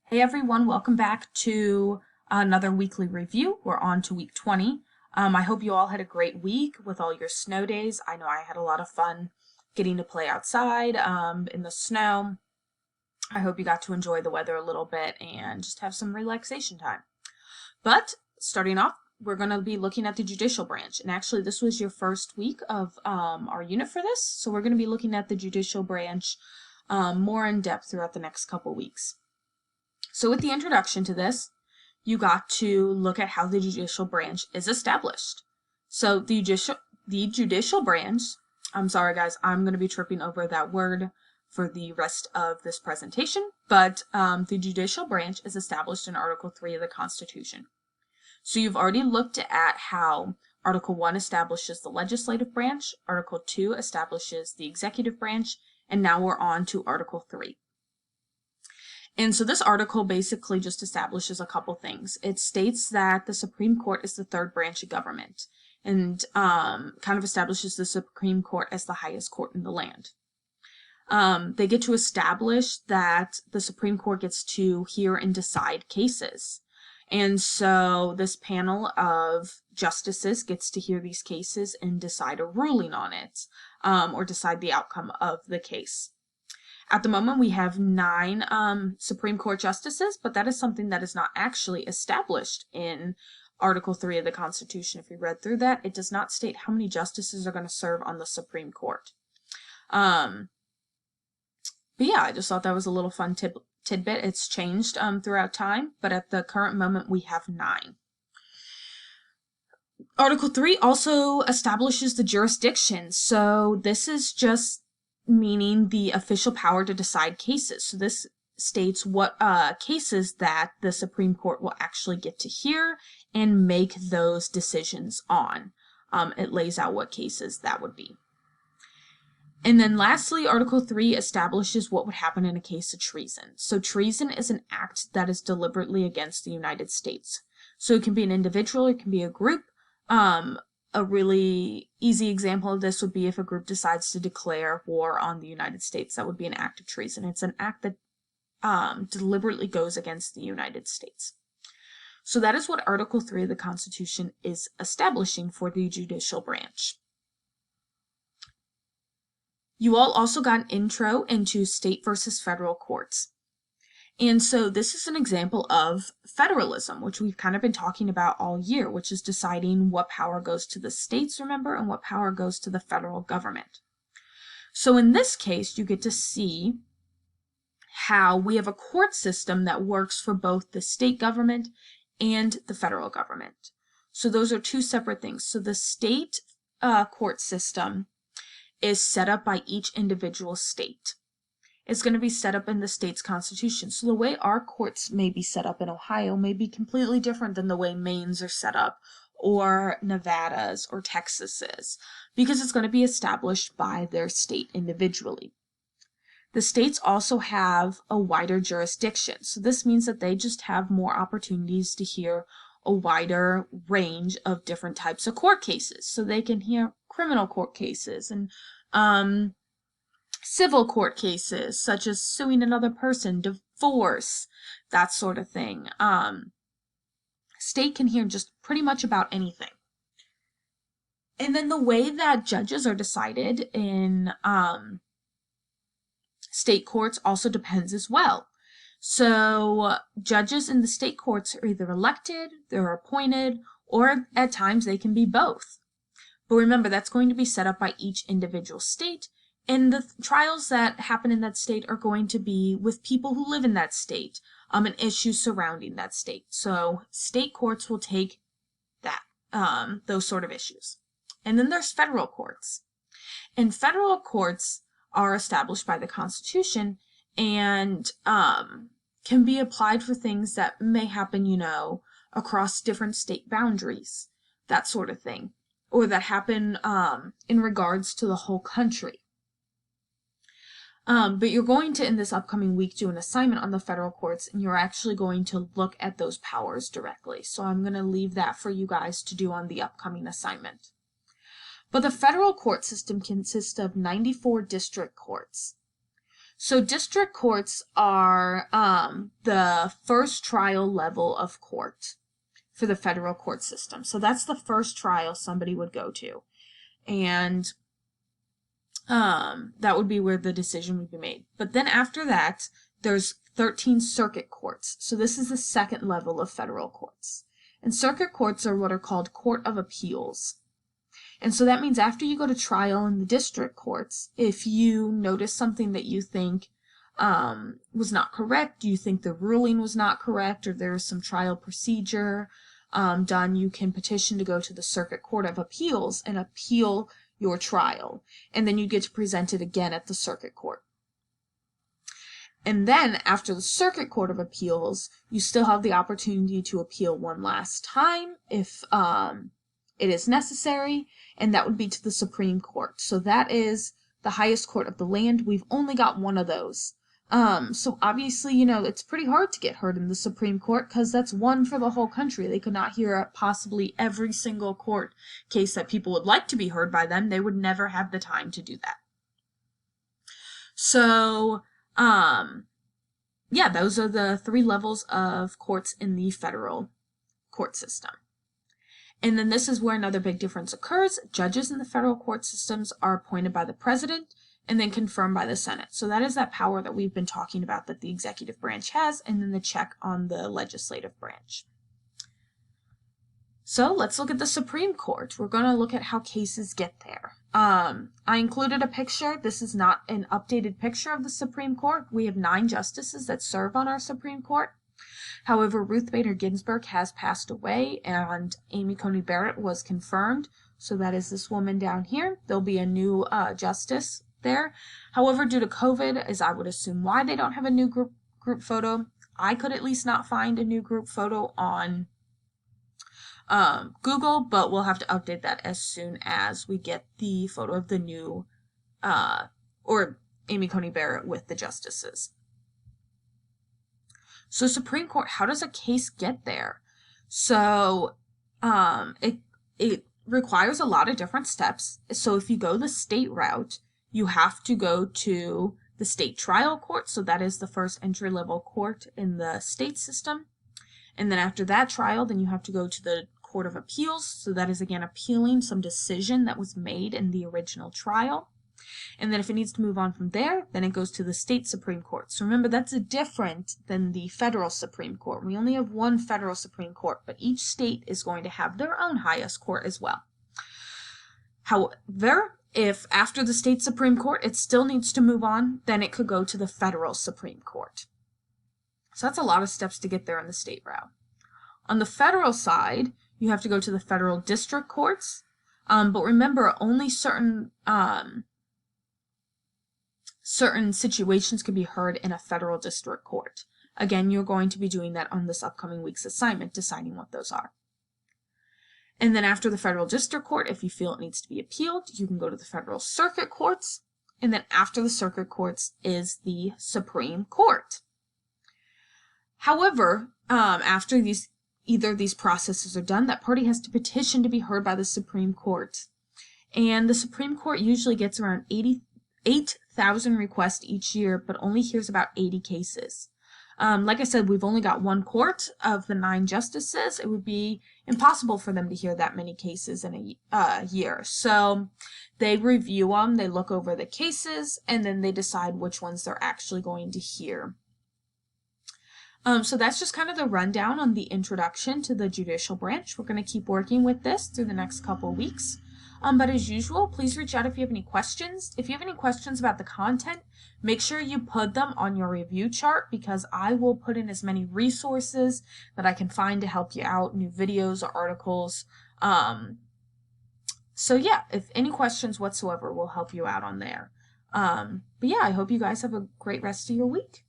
Hey everyone, welcome back to another weekly review. We're on to week 20. I hope you all had a great week with all your snow days. I know I had a lot of fun getting to play outside in the snow. I hope you got to enjoy the weather a little bit and just have some relaxation time. But starting off, we're going to be looking at the judicial branch. And actually, this was your first week of our unit for this. So we're going to be looking at the judicial branch more in depth throughout the next couple weeks. So with the introduction to this, you got to look at how the judicial branch is established. So the judicial branch, I'm sorry guys, I'm going to be tripping over that word for the rest of this presentation, but the judicial branch is established in Article 3 of the Constitution. So you've already looked at how Article 1 establishes the legislative branch, Article 2 establishes the executive branch, and now we're on to Article 3. And so this article basically just establishes a couple things. It states that the Supreme Court is the third branch of government and kind of establishes the Supreme Court as the highest court in the land. They get to establish that the Supreme Court gets to hear and decide cases. And so this panel of justices gets to hear these cases and decide a ruling on it, or decide the outcome of the case. At the moment, we have 9 Supreme Court justices, but that is something that is not actually established in Article 3 of the Constitution. If you read through that, it does not state how many justices are going to serve on the Supreme Court. But yeah, I just thought that was a little fun tidbit. It's changed throughout time, but at the current moment, we have 9. Article 3 also establishes the jurisdiction. So this is just meaning the official power to decide cases. So this states what cases that the Supreme Court will actually get to hear and make those decisions on. It lays out what cases that would be. And then lastly, Article 3 establishes what would happen in a case of treason. So treason is an act that is deliberately against the United States. So it can be an individual, it can be a group. A really easy example of this would be if a group decides to declare war on the United States. That would be an act of treason. It's an act that deliberately goes against the United States. So that is what Article 3 of the Constitution is establishing for the judicial branch. You all also got an intro into state versus federal courts. And so this is an example of federalism, which we've kind of been talking about all year, which is deciding what power goes to the states, remember, and what power goes to the federal government. So in this case, you get to see how we have a court system that works for both the state government and the federal government. So those are two separate things. So the state court system is set up by each individual state. It's going to be set up in the state's constitution. So the way our courts may be set up in Ohio may be completely different than the way Maine's are set up, or Nevada's or Texas's, because it's going to be established by their state individually. The states also have a wider jurisdiction. So this means that they just have more opportunities to hear a wider range of different types of court cases. So they can hear criminal court cases and civil court cases, such as suing another person, divorce, that sort of thing. State can hear just pretty much about anything. And then the way that judges are decided in state courts also depends as well. So judges in the state courts are either elected, they're appointed, or at times they can be both. But remember, that's going to be set up by each individual state. And the trials that happen in that state are going to be with people who live in that state, and issues surrounding that state. So state courts will take that, those sort of issues. And then there's federal courts. And federal courts are established by the Constitution and can be applied for things that may happen, across different state boundaries, that sort of thing, or that happen in regards to the whole country. But you're going to, in this upcoming week, do an assignment on the federal courts, and you're actually going to look at those powers directly. So I'm going to leave that for you guys to do on the upcoming assignment. But the federal court system consists of 94 district courts. So district courts are the first trial level of court for the federal court system. So that's the first trial somebody would go to. And that would be where the decision would be made. But then after that, there's 13 circuit courts. So this is the second level of federal courts. And circuit courts are what are called court of appeals. And so that means after you go to trial in the district courts, if you notice something that you think was not correct, you think the ruling was not correct, or there is some trial procedure done, you can petition to go to the Circuit Court of Appeals and appeal your trial. And then you get to present it again at the Circuit Court. And then after the Circuit Court of Appeals, you still have the opportunity to appeal one last time if it is necessary, and that would be to the Supreme Court. So that is the highest court of the land. We've only got one of those. So obviously, you know, it's pretty hard to get heard in the Supreme Court because that's one for the whole country. They could not hear possibly every single court case that people would like to be heard by them. They would never have the time to do that. So, yeah, those are the 3 levels of courts in the federal court system. And then this is where another big difference occurs. Judges in the federal court systems are appointed by the president and then confirmed by the Senate. So that is that power that we've been talking about that the executive branch has, and then the check on the legislative branch. So let's look at the Supreme Court. We're going to look at how cases get there. I included a picture. This is not an updated picture of the Supreme Court. We have 9 justices that serve on our Supreme Court. However, Ruth Bader Ginsburg has passed away and Amy Coney Barrett was confirmed. So that is this woman down here. There'll be a new justice there. However, due to COVID, as I would assume why they don't have a new group photo, I could at least not find a new group photo on Google, but we'll have to update that as soon as we get the photo of the new, or Amy Coney Barrett with the justices. So Supreme Court, how does a case get there? So it requires a lot of different steps. So if you go the state route, you have to go to the state trial court. So that is the first entry-level court in the state system. And then after that trial, then you have to go to the Court of Appeals. So that is, again, appealing some decision that was made in the original trial. And then if it needs to move on from there, then it goes to the state Supreme Court. So remember, that's different than the federal Supreme Court. We only have one federal Supreme Court, but each state is going to have their own highest court as well. However, if after the state Supreme Court it still needs to move on, then it could go to the federal Supreme Court. So that's a lot of steps to get there in the state route. On the federal side, you have to go to the federal district courts. But remember, only certain situations can be heard in a federal district court. Again, you're going to be doing that on this upcoming week's assignment, deciding what those are. And then after the federal district court, if you feel it needs to be appealed, you can go to the federal circuit courts. And then after the circuit courts is the Supreme Court. However, after either of these processes are done, that party has to petition to be heard by the Supreme Court. And the Supreme Court usually gets around 8,000 requests each year, but only hears about 80 cases. Like I said, we've only got one court of the 9 justices. It would be impossible for them to hear that many cases in a year. So they review them, they look over the cases, and then they decide which ones they're actually going to hear. So that's just kind of the rundown on the introduction to the judicial branch. We're going to keep working with this through the next couple weeks. But as usual, please reach out if you have any questions. If you have any questions about the content, make sure you put them on your review chart because I will put in as many resources that I can find to help you out, new videos or articles. So yeah, if any questions whatsoever, we'll help you out on there. But yeah, I hope you guys have a great rest of your week.